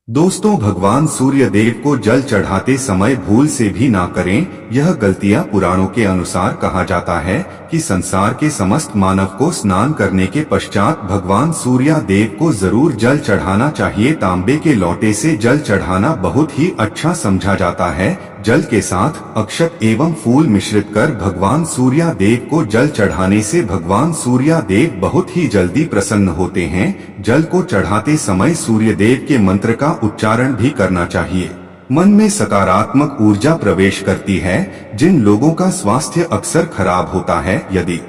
दोस्तों, भगवान सूर्य देव को जल चढ़ाते समय भूल से भी ना करें। यह गलतियां पुराणों के अनुसार कहा जाता है कि संसार के समस्त मानव को स्नान करने के पश्चात भगवान सूर्य देव को जरूर जल चढ़ाना चाहिए। तांबे के लोटे से जल चढ़ाना बहुत ही अच्छा समझा जाता है। जल के साथ अक्षत एवं फूल मिश्रित कर भगवान सूर्य देव को जल चढ़ाने से भगवान सूर्य देव बहुत ही जल्दी प्रसन्न होते हैं। जल को चढ़ाते समय सूर्य देव के मंत्र का उच्चारण भी करना चाहिए। मन में सकारात्मक ऊर्जा प्रवेश करती है। जिन लोगों का स्वास्थ्य अक्सर खराब होता है, यदि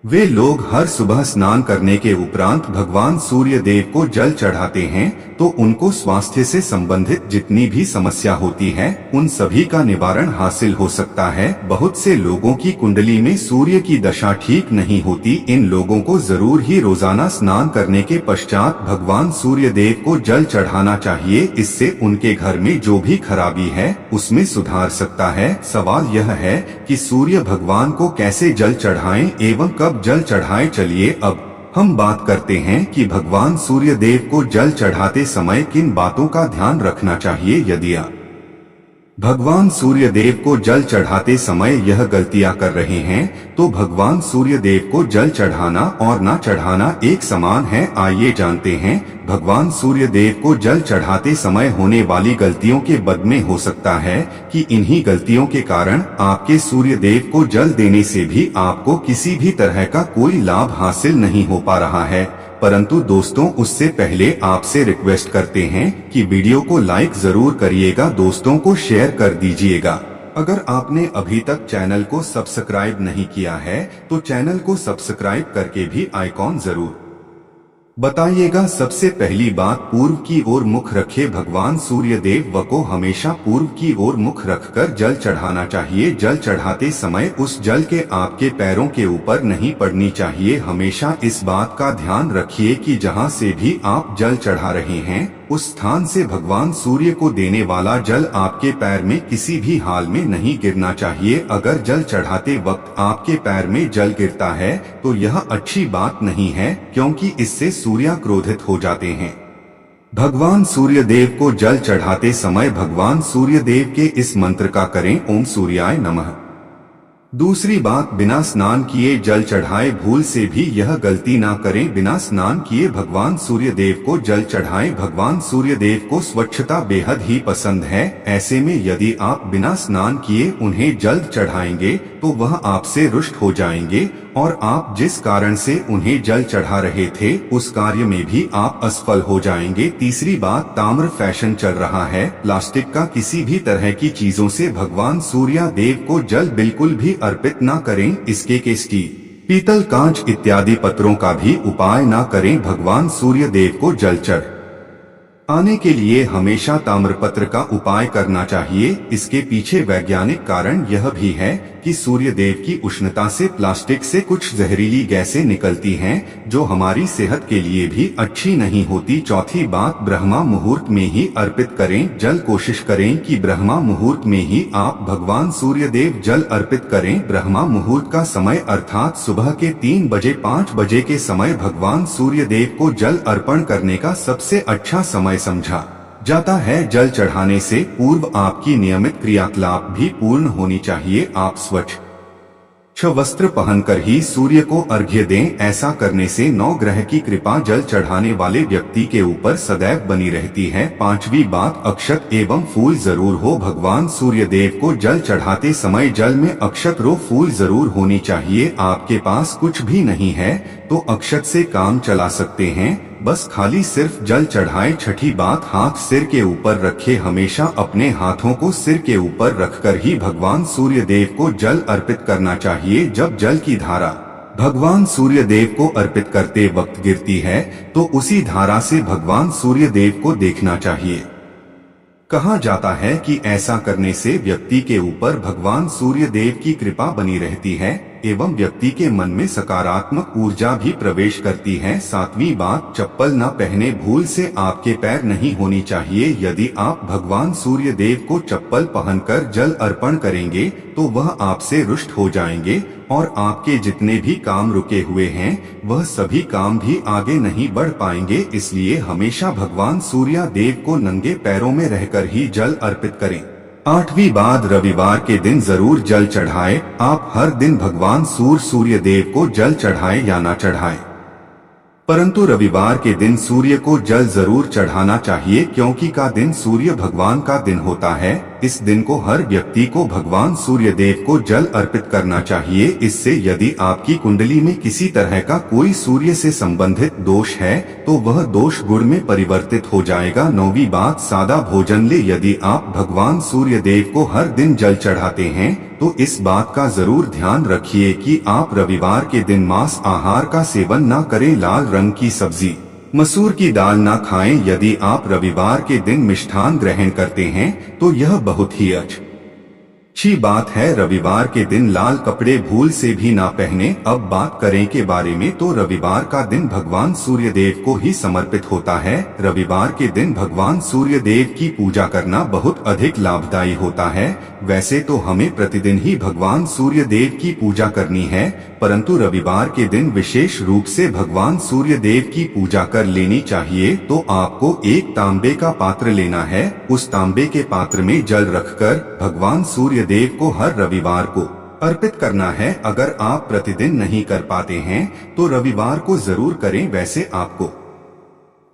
वे लोग हर सुबह स्नान करने के उपरांत भगवान सूर्य देव को जल चढ़ाते हैं, तो उनको स्वास्थ्य से संबंधित जितनी भी समस्या होती है, उन सभी का निवारण हासिल हो सकता है। बहुत से लोगों की कुंडली में सूर्य की दशा ठीक नहीं होती। इन लोगों को जरूर ही रोजाना स्नान करने के पश्चात भगवान सूर्य देव को जल चढ़ाना चाहिए। इससे उनके घर में जो भी खराबी है उसमें सुधार सकता है। सवाल यह है कि सूर्य भगवान को कैसे जल चढ़ाएं एवं कब जल चढ़ाएं। चलिए अब हम बात करते हैं कि भगवान सूर्य देव को जल चढ़ाते समय किन बातों का ध्यान रखना चाहिए। यदि आप भगवान सूर्य देव को जल चढ़ाते समय यह गलतियां कर रहे हैं, तो भगवान सूर्य देव को जल चढ़ाना और ना चढ़ाना एक समान है। आइए जानते हैं भगवान सूर्य देव को जल चढ़ाते समय होने वाली गलतियों के बद में हो सकता है कि इन्हीं गलतियों के कारण आपके सूर्य देव को जल देने से भी आपको किसी भी तरह का कोई लाभ हासिल नहीं हो पा रहा है। परंतु दोस्तों, उससे पहले आपसे रिक्वेस्ट करते हैं कि वीडियो को लाइक जरूर करिएगा, दोस्तों को शेयर कर दीजिएगा। अगर आपने अभी तक चैनल को सब्सक्राइब नहीं किया है तो चैनल को सब्सक्राइब करके भी आइकॉन जरूर बताइएगा। सबसे पहली बात, पूर्व की ओर मुख रखे भगवान सूर्य देव को हमेशा पूर्व की ओर मुख रखकर जल चढ़ाना चाहिए। जल चढ़ाते समय उस जल के आपके पैरों के ऊपर नहीं पड़नी चाहिए। हमेशा इस बात का ध्यान रखिए कि जहां से भी आप जल चढ़ा रहे हैं उस स्थान से भगवान सूर्य को देने वाला जल आपके पैर में किसी भी हाल में नहीं गिरना चाहिए। अगर जल चढ़ाते वक्त आपके पैर में जल गिरता है तो यह अच्छी बात नहीं है, क्योंकि इससे सूर्य क्रोधित हो जाते हैं। भगवान सूर्य देव को जल चढ़ाते समय भगवान सूर्य देव के इस मंत्र का करें, ओम सूर्याय नमः। दूसरी बात, बिना स्नान किए जल चढ़ाए। भूल से भी यह गलती ना करें। बिना स्नान किए भगवान सूर्य देव को जल चढ़ाएं। भगवान सूर्य देव को स्वच्छता बेहद ही पसंद है। ऐसे में यदि आप बिना स्नान किए उन्हें जल चढ़ाएंगे तो वह आपसे रुष्ट हो जाएंगे और आप जिस कारण से उन्हें जल चढ़ा रहे थे उस कार्य में भी आप असफल हो जाएंगे। तीसरी बात, ताम्र फैशन चल रहा है। प्लास्टिक का किसी भी तरह की चीजों से भगवान सूर्य देव को जल बिल्कुल भी अर्पित न करें। इसके के स्टील, पीतल, कांच इत्यादि पत्रों का भी उपाय न करें। भगवान सूर्य देव को जल चढ़ आने के लिए हमेशा ताम्रपत्र का उपाय करना चाहिए। इसके पीछे वैज्ञानिक कारण यह भी है कि सूर्य देव की उष्णता से प्लास्टिक से कुछ जहरीली गैसें निकलती हैं, जो हमारी सेहत के लिए भी अच्छी नहीं होती। चौथी बात, ब्रह्मा मुहूर्त में ही अर्पित करें जल। कोशिश करें कि ब्रह्मा मुहूर्त में ही आप भगवान सूर्य देव जल अर्पित करें। ब्रह्मा मुहूर्त का समय अर्थात सुबह के 3 बजे 5 बजे के समय भगवान सूर्य देव को जल अर्पण करने का सबसे अच्छा समय समझा जाता है। जल चढ़ाने से पूर्व आपकी नियमित क्रियाकलाप भी पूर्ण होनी चाहिए। आप स्वच्छ वस्त्र पहनकर ही सूर्य को अर्घ्य दें। ऐसा करने से नवग्रह की कृपा जल चढ़ाने वाले व्यक्ति के ऊपर सदैव बनी रहती है। पांचवी बात, अक्षत एवं फूल जरूर हो। भगवान सूर्य देव को जल चढ़ाते समय जल में अक्षत रो फूल जरूर होनी चाहिए। आपके पास कुछ भी नहीं है तो अक्षत से काम चला सकते हैं, बस खाली सिर्फ जल चढ़ाएं। छठी बात, हाथ सिर के ऊपर रखे। हमेशा अपने हाथों को सिर के ऊपर रखकर ही भगवान सूर्य देव को जल अर्पित करना चाहिए। जब जल की धारा भगवान सूर्य देव को अर्पित करते वक्त गिरती है तो उसी धारा से भगवान सूर्य देव को देखना चाहिए। कहा जाता है कि ऐसा करने से व्यक्ति के ऊपर भगवान सूर्य देव की कृपा बनी रहती है। एवं व्यक्ति के मन में सकारात्मक ऊर्जा भी प्रवेश करती है। सातवीं बात, चप्पल न पहने। भूल से आपके पैर नहीं होनी चाहिए। यदि आप भगवान सूर्य देव को चप्पल पहनकर जल अर्पण करेंगे तो वह आपसे रुष्ट हो जाएंगे और आपके जितने भी काम रुके हुए हैं वह सभी काम भी आगे नहीं बढ़ पाएंगे। इसलिए हमेशा भगवान सूर्य देव को नंगे पैरों में रहकर ही जल अर्पित करें। आठवीं बात, रविवार के दिन जरूर जल चढ़ाएं। आप हर दिन भगवान सूर्य देव को जल चढ़ाएं या ना चढ़ाएं, परंतु रविवार के दिन सूर्य को जल जरूर चढ़ाना चाहिए, क्योंकि का दिन सूर्य भगवान का दिन होता है। इस दिन को हर व्यक्ति को भगवान सूर्य देव को जल अर्पित करना चाहिए। इससे यदि आपकी कुंडली में किसी तरह का कोई सूर्य से संबंधित दोष है तो वह दोष गुण में परिवर्तित हो जाएगा। नौवीं बात, सादा भोजन ले। यदि आप भगवान सूर्य देव को हर दिन जल चढ़ाते हैं तो इस बात का जरूर ध्यान रखिए कि आप रविवार के दिन मांस आहार का सेवन न करें। लाल रंग की सब्जी, मसूर की दाल ना खाएं। यदि आप रविवार के दिन मिष्ठान ग्रहण करते हैं तो यह बहुत ही अच्छी बात है। रविवार के दिन लाल कपड़े भूल से भी ना पहने। अब बात करें के बारे में तो रविवार का दिन भगवान सूर्य देव को ही समर्पित होता है। रविवार के दिन भगवान सूर्य देव की पूजा करना बहुत अधिक लाभदायी होता है। वैसे तो हमें प्रतिदिन ही भगवान सूर्य देव की पूजा करनी है, परंतु रविवार के दिन विशेष रूप से भगवान सूर्य देव की पूजा कर लेनी चाहिए। तो आपको एक तांबे का पात्र लेना है। उस तांबे के पात्र में जल रखकर भगवान सूर्य देव को हर रविवार को अर्पित करना है। अगर आप प्रतिदिन नहीं कर पाते हैं तो रविवार को जरूर करें। वैसे आपको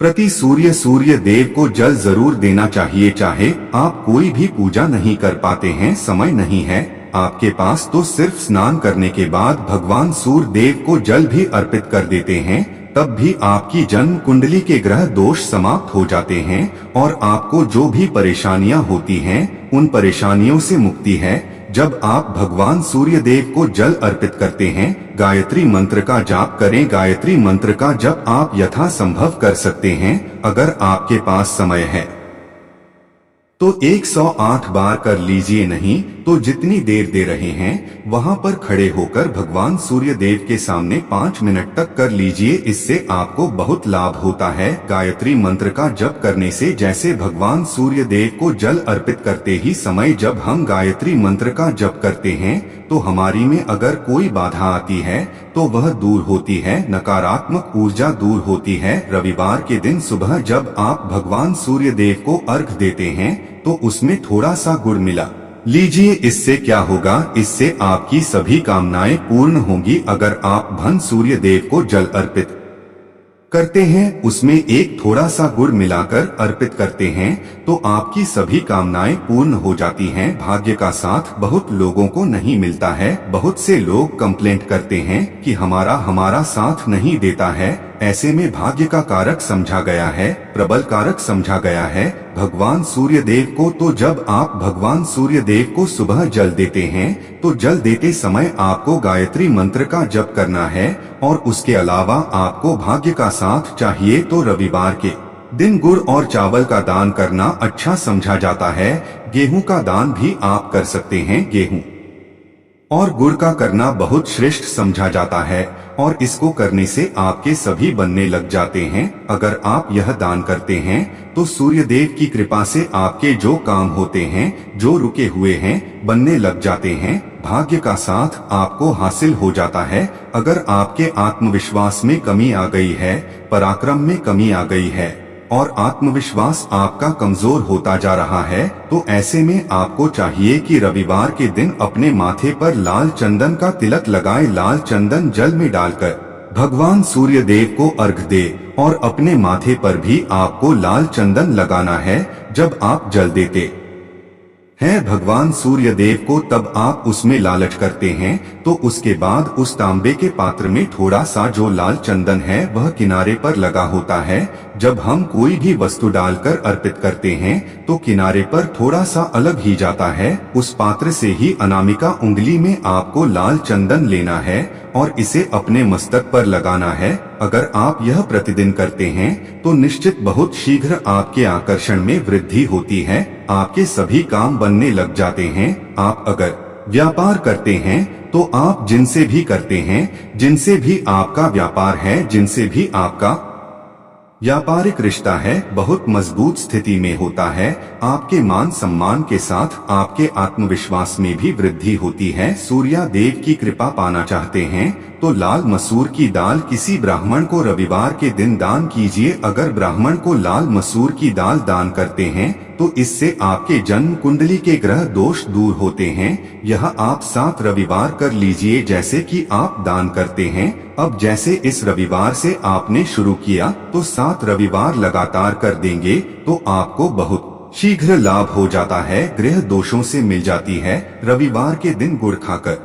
प्रति सूर्य देव को जल जरूर देना चाहिए। चाहे आप कोई भी पूजा नहीं कर पाते हैं, समय नहीं है आपके पास, तो सिर्फ स्नान करने के बाद भगवान सूर्य देव को जल भी अर्पित कर देते हैं, तब भी आपकी जन्म कुंडली के ग्रह दोष समाप्त हो जाते हैं और आपको जो भी परेशानियां होती हैं उन परेशानियों से मुक्ति है। जब आप भगवान सूर्य देव को जल अर्पित करते हैं, गायत्री मंत्र का जाप करें। गायत्री मंत्र का जप आप यथासंभव कर सकते हैं। अगर आपके पास समय है तो 108 बार कर लीजिए, नहीं तो जितनी देर दे रहे हैं वहां पर खड़े होकर भगवान सूर्य देव के सामने 5 मिनट तक कर लीजिए। इससे आपको बहुत लाभ होता है। गायत्री मंत्र का जप करने से जैसे भगवान सूर्य देव को जल अर्पित करते ही समय जब हम गायत्री मंत्र का जप करते हैं तो हमारी में अगर कोई बाधा आती है तो वह दूर होती है, नकारात्मक ऊर्जा दूर होती है। रविवार के दिन सुबह जब आप भगवान सूर्य देव को अर्घ देते हैं तो उसमें थोड़ा सा गुड़ मिला लीजिए। इससे क्या होगा, इससे आपकी सभी कामनाएं पूर्ण होंगी। अगर आप भन सूर्य देव को जल अर्पित करते हैं, उसमें एक थोड़ा सा गुड़ मिलाकर अर्पित करते हैं तो आपकी सभी कामनाएं पूर्ण हो जाती हैं। भाग्य का साथ बहुत लोगों को नहीं मिलता है। बहुत से लोग कंप्लेंट करते हैं कि हमारा साथ नहीं देता है। ऐसे में भाग्य का कारक समझा गया है, प्रबल कारक समझा गया है भगवान सूर्य देव को। तो जब आप भगवान सूर्य देव को सुबह जल देते हैं तो जल देते समय आपको गायत्री मंत्र का जप करना है और उसके अलावा आपको भाग्य का साथ चाहिए तो रविवार के दिन गुड़ और चावल का दान करना अच्छा समझा जाता है। गेहूं का दान भी आप कर सकते हैं। गेहूं और गुड़ का करना बहुत श्रेष्ठ समझा जाता है और इसको करने से आपके सभी बनने लग जाते हैं। अगर आप यह दान करते हैं तो सूर्य देव की कृपा से आपके जो काम होते हैं, जो रुके हुए हैं, बनने लग जाते हैं। भाग्य का साथ आपको हासिल हो जाता है। अगर आपके आत्मविश्वास में कमी आ गई है, पराक्रम में कमी आ गई है और आत्मविश्वास आपका कमजोर होता जा रहा है तो ऐसे में आपको चाहिए कि रविवार के दिन अपने माथे पर लाल चंदन का तिलक लगाएं। लाल चंदन जल में डालकर भगवान सूर्य देव को अर्घ दे और अपने माथे पर भी आपको लाल चंदन लगाना है। जब आप जल देते हैं भगवान सूर्य देव को तब आप उसमें लालच करते हैं तो उसके बाद उस तांबे के पात्र में थोड़ा सा जो लाल चंदन है वह किनारे पर लगा होता है। जब हम कोई भी वस्तु डालकर अर्पित करते हैं तो किनारे पर थोड़ा सा अलग ही जाता है। उस पात्र से ही अनामिका उंगली में आपको लाल चंदन लेना है और इसे अपने मस्तक पर लगाना है। अगर आप यह प्रतिदिन करते हैं तो निश्चित बहुत शीघ्र आपके आकर्षण में वृद्धि होती है, आपके सभी काम बनने लग जाते हैं। आप अगर व्यापार करते हैं तो आप जिनसे भी करते हैं, जिनसे भी आपका व्यापार है, जिनसे भी आपका व्यापारिक रिश्ता है, बहुत मजबूत स्थिति में होता है। आपके मान सम्मान के साथ आपके आत्मविश्वास में भी वृद्धि होती है। सूर्या देव की कृपा पाना चाहते हैं तो लाल मसूर की दाल किसी ब्राह्मण को रविवार के दिन दान कीजिए। अगर ब्राह्मण को लाल मसूर की दाल दान करते हैं तो इससे आपके जन्म कुंडली के ग्रह दोष दूर होते हैं। यह आप 7 रविवार कर लीजिए जैसे कि आप दान करते हैं। अब जैसे इस रविवार से आपने शुरू किया तो 7 रविवार लगातार कर देंगे तो आपको बहुत शीघ्र लाभ हो जाता है, ग्रह दोषों से मिल जाती है। रविवार के दिन गुड़ खाकर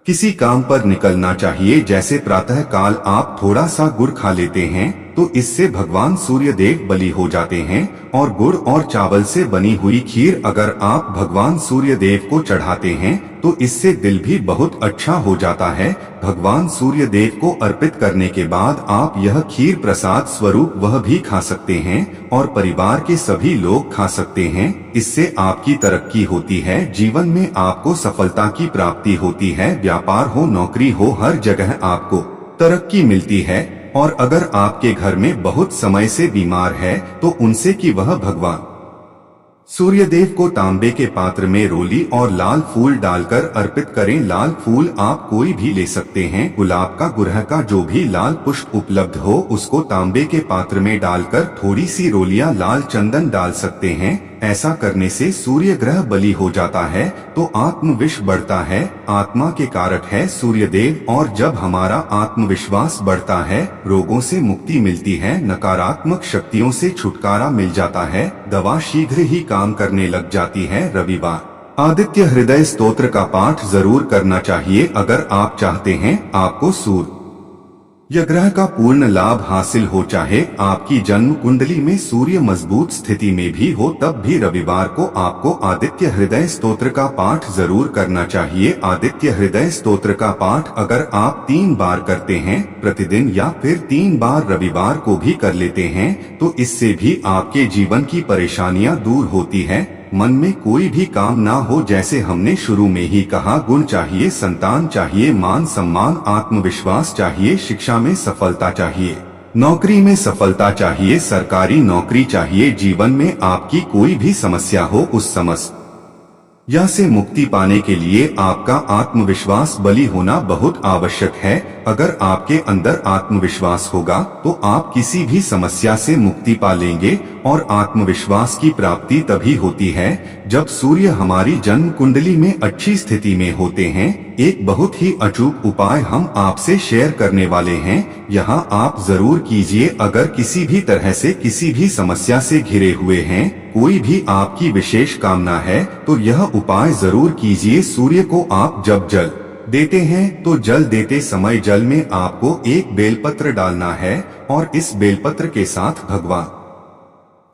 किसी काम पर निकलना चाहिए। जैसे प्रातः काल आप थोड़ा सा गुड़ खा लेते हैं तो इससे भगवान सूर्य देव बलि हो जाते हैं। और गुड़ और चावल से बनी हुई खीर अगर आप भगवान सूर्य देव को चढ़ाते हैं तो इससे दिल भी बहुत अच्छा हो जाता है। भगवान सूर्य देव को अर्पित करने के बाद आप यह खीर प्रसाद स्वरूप वह भी खा सकते हैं और परिवार के सभी लोग खा सकते हैं। इससे आपकी तरक्की होती है, जीवन में आपको सफलता की प्राप्ति होती है। व्यापार हो, नौकरी हो, हर जगह आपको तरक्की मिलती है। और अगर आपके घर में बहुत समय से बीमार है तो उनसे कि वह भगवान सूर्यदेव को तांबे के पात्र में रोली और लाल फूल डालकर अर्पित करें। लाल फूल आप कोई भी ले सकते हैं। गुलाब का, गुड़हल का, जो भी लाल पुष्प उपलब्ध हो उसको तांबे के पात्र में डालकर थोड़ी सी रोलियां लाल चंदन डाल सकते हैं। ऐसा करने से सूर्य ग्रह बलि हो जाता है तो आत्मविश बढ़ता है। आत्मा के कारक है सूर्यदेव और जब हमारा आत्मविश्वास बढ़ता है रोगों से मुक्ति मिलती है, नकारात्मक शक्तियों से छुटकारा मिल जाता है, दवा शीघ्र ही काम करने लग जाती है। रविवार आदित्य हृदय स्तोत्र का पाठ जरूर करना चाहिए अगर आप चाहते हैं आपको सूर्य ग्रह का पूर्ण लाभ हासिल हो। चाहे आपकी जन्म कुंडली में सूर्य मजबूत स्थिति में भी हो तब भी रविवार को आपको आदित्य हृदय स्तोत्र का पाठ जरूर करना चाहिए। आदित्य हृदय स्तोत्र का पाठ अगर आप 3 बार करते हैं प्रतिदिन या फिर 3 बार रविवार को भी कर लेते हैं तो इससे भी आपके जीवन की परेशानियां दूर होती है। मन में कोई भी काम ना हो, जैसे हमने शुरू में ही कहा, गुण चाहिए, संतान चाहिए, मान सम्मान, आत्मविश्वास चाहिए, शिक्षा में सफलता चाहिए, नौकरी में सफलता चाहिए, सरकारी नौकरी चाहिए। जीवन में आपकी कोई भी समस्या हो उस समस्या से मुक्ति पाने के लिए आपका आत्मविश्वास बलि होना बहुत आवश्यक है। अगर आपके अंदर आत्मविश्वास होगा तो आप किसी भी समस्या से मुक्ति पा लेंगे। और आत्मविश्वास की प्राप्ति तभी होती है जब सूर्य हमारी जन्म कुंडली में अच्छी स्थिति में होते हैं। एक बहुत ही अचूक उपाय हम आपसे शेयर करने वाले हैं, यहाँ आप जरूर कीजिए। अगर किसी भी तरह से किसी भी समस्या से घिरे हुए हैं, कोई भी आपकी विशेष कामना है तो यह उपाय जरूर कीजिए। सूर्य को आप जब जल देते हैं तो जल देते समय जल में आपको एक बेलपत्र डालना है और इस बेलपत्र के साथ भगवान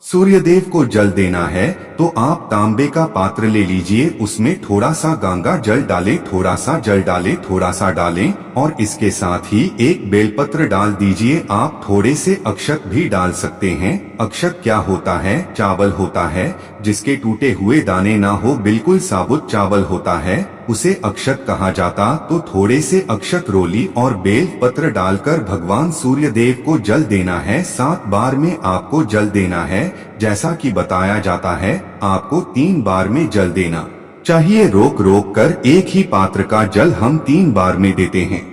सूर्यदेव को जल देना है। तो आप तांबे का पात्र ले लीजिए, उसमें थोड़ा सा गंगा जल डालें, थोड़ा सा जल डालें, थोड़ा सा डालें और इसके साथ ही एक बेलपत्र डाल दीजिए। आप थोड़े से अक्षत भी डाल सकते हैं। अक्षत क्या होता है? चावल होता है जिसके टूटे हुए दाने ना हो, बिल्कुल साबुत चावल होता है, उसे अक्षत कहा जाता। तो थोड़े से अक्षत रोली और बेल पत्र डालकर भगवान सूर्य देव को जल देना है। 7 बार में आपको जल देना है। जैसा कि बताया जाता है आपको 3 बार में जल देना चाहिए। रोक रोक कर एक ही पात्र का जल हम 3 बार में देते हैं।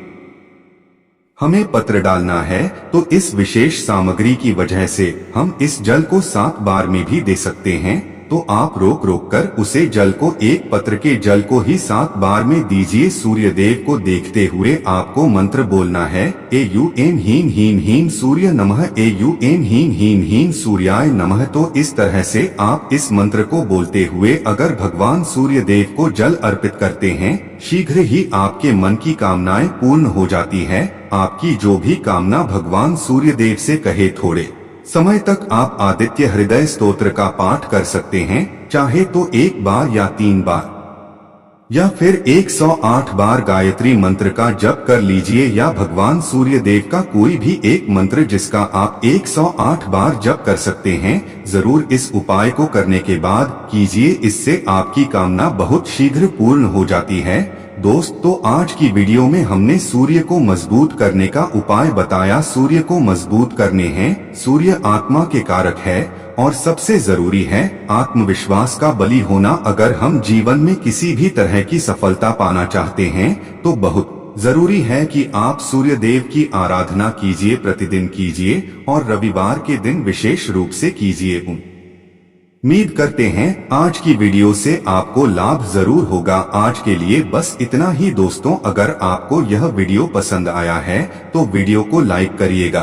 हमें पत्र डालना है तो इस विशेष सामग्री की वजह से हम इस जल को 7 बार में भी दे सकते हैं। तो आप रोक रोक कर उसे जल को, एक पत्र के जल को ही 7 बार में दीजिए। सूर्य देव को देखते हुए आपको मंत्र बोलना है, AUM हीन हीन हीन सूर्य नमः, AUM हीन हीन हीन सूर्याय नमः। तो इस तरह से आप इस मंत्र को बोलते हुए अगर भगवान सूर्य देव को जल अर्पित करते हैं, शीघ्र ही आपके मन की कामनाएं पूर्ण हो जाती है। आपकी जो भी कामना भगवान सूर्य देव से कहे, थोड़े समय तक आप आदित्य हृदय स्तोत्र का पाठ कर सकते हैं। चाहे तो 1 बार या 3 बार या फिर 108 बार गायत्री मंत्र का जप कर लीजिए या भगवान सूर्य देव का कोई भी एक मंत्र जिसका आप 108 बार जप कर सकते हैं। जरूर इस उपाय को करने के बाद कीजिए, इससे आपकी कामना बहुत शीघ्र पूर्ण हो जाती है। दोस्त, तो आज की वीडियो में हमने सूर्य को मजबूत करने का उपाय बताया। सूर्य को मजबूत करने हैं। सूर्य आत्मा के कारक है और सबसे जरूरी है आत्मविश्वास का बली होना। अगर हम जीवन में किसी भी तरह की सफलता पाना चाहते हैं तो बहुत जरूरी है कि आप सूर्य देव की आराधना कीजिए, प्रतिदिन कीजिए और रविवार के दिन विशेष रूप से कीजिए। उम्मीद करते हैं आज की वीडियो से आपको लाभ जरूर होगा। आज के लिए बस इतना ही दोस्तों, अगर आपको यह वीडियो पसंद आया है तो वीडियो को लाइक करिएगा।